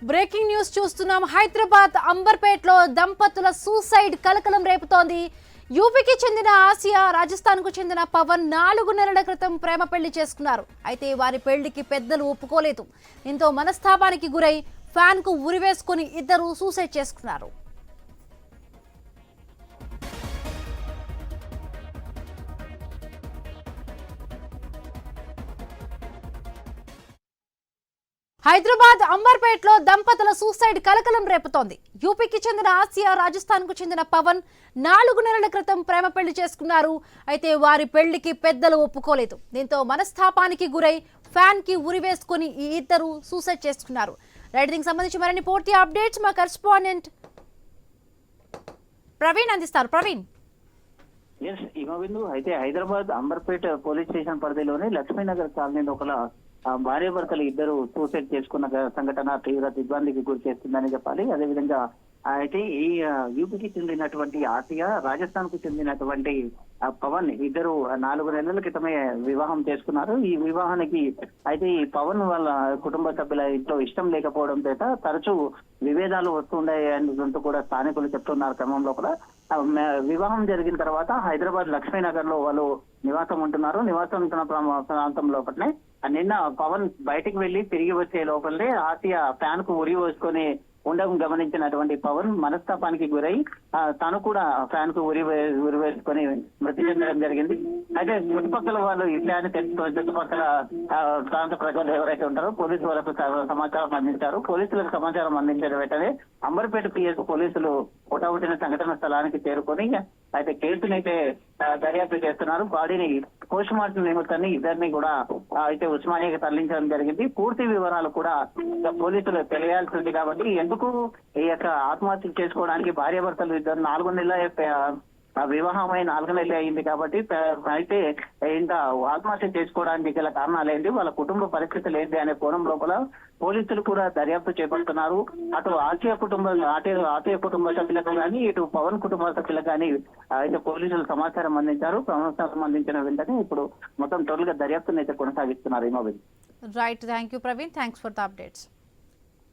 Breaking news చూస్తున్నాం. హైదరాబాద్ అంబర్పేటలో దంపతుల suicide కలకలం రేపుతోంది. యూపీకి చెందిన ఆసియా, రాజస్థాన్కు చెందిన పవన్ 4 నెలల క్రితం ప్రేమ పెళ్లి చేసుకున్నారు. అయితే వారి పెళ్లికి పెద్దలు ఒప్పుకోలేదు. దీంతో మనస్తాపానికి గురై ఫ్యాన్కు ఉరివేసుకుని ఇద్దరు సూసైడ్ చేసుకున్నారు. హైదరాబాద్ అంబర్పేటలో దంపతుల సూసైడ్ కలకలం రేపుతోంది. యూపీకి చెందిన ఆసియా, రాజస్థాన్కు చెందిన పవన్ 4 నెలల క్రితం ప్రేమ పెళ్లి చేసుకున్నారు. అయితే వారి పెళ్లికి పెద్దలు ఒప్పుకోలేదు. దీంతో మనస్తాపానికి గురై ఫ్యాన్ కి ఉరివేసుకుని ఈ ఇద్దరు సూసైడ్ చేసుకున్నారు. దీనికి సంబంధించి మరిన్ని పూర్తి అప్డేట్స్ మా కరెస్పాండెంట్ ప్రవీణ్ అందిస్తారు. ప్రవీణ్. అయితే హైదరాబాద్ అంబర్పేట పోలీస్ స్టేషన్ పరిధిలోని లక్ష్మీనగర్ కాలనీ ఒకల భార్యాభర్తలు ఇద్దరు సూసైడ్ చేసుకున్న సంఘటన తీవ్ర దిగ్భ్రాంతికి గురి చేస్తుందని చెప్పాలి. అదేవిధంగా అయితే ఈ యూపీకి చెందినటువంటి ఆసియా, రాజస్థాన్ కు చెందినటువంటి పవన్ ఇద్దరు 4 నెలల క్రితమే వివాహం చేసుకున్నారు. ఈ వివాహానికి అయితే ఈ పవన్ వాళ్ళ కుటుంబ సభ్యుల ఇంట్లో ఇష్టం లేకపోవడం చేత తరచూ విభేదాలు వస్తుండేందుకు కూడా స్థానికులు చెప్తున్నారు. క్రమంలో కూడా వివాహం జరిగిన తర్వాత హైదరాబాద్ లక్ష్మీనగర్ లో వాళ్ళు నివాసం ఉంటున్నారు. నివాసం ఉంటున్న ప్రాంతం లోపలనే నిన్న పవన్ బయటికి వెళ్లి తిరిగి వచ్చే లోపలనే ఆసియా ఫ్యాన్ కు ఉరి వేసుకొని ఉండడం గమనించినటువంటి పవన్ మనస్తాపానికి గురై తను కూడా ఫ్యాన్ కు ఉరి వేసుకొని మృతి చెందడం జరిగింది. అయితే చుట్టుపక్కల వాళ్ళు ఇట్లా అని తెలుసుకొని చుట్టుపక్కల ప్రాంత ప్రజలు ఎవరైతే ఉంటారో పోలీసు వాళ్ళకు సమాచారం అందించారు. పోలీసులకు సమాచారం అందించిన వెంటనే అంబర్పేట పిఎస్ పోలీసులు హుటాహుటిన సంఘటన స్థలానికి చేరుకొని అయితే కేసునైతే దర్యాప్తు చేస్తున్నారు. బాడీని పోస్ట్ మార్టం నిమిత్తాన్ని ఇద్దరిని కూడా అయితే ఉస్మానియాకి తరలించడం జరిగింది. పూర్తి వివరాలు కూడా పోలీసులు తెలియాల్సి ఉంది. కాబట్టి ఎందుకు ఈ యొక్క ఆత్మహత్య చేసుకోవడానికి భార్యాభర్తలు ఇద్దరు 4 నెలల వివాహమై 4 నెలలు అయింది. కాబట్టి అయితే ఇంత ఆత్మహత్య చేసుకోవడానికి గల కారణాలు ఏంటి, వాళ్ళ కుటుంబ పరిస్థితులు ఏంటి అనే కోణం లోపల పోలీసులు కూడా దర్యాప్తు చేపడుతున్నారు. అటు ఆసియా కుటుంబ సభ్యులకు కానీ, ఇటు పవన్ కుటుంబ సభ్యులకు కానీ అయితే పోలీసులు సమాచారం అందించారు. సమాచారం అందించిన వెంటనే ఇప్పుడు మొత్తం టోటల్ గా దర్యాప్తును అయితే కొనసాగిస్తున్నారు. Right, thank you Praveen, thanks for the updates.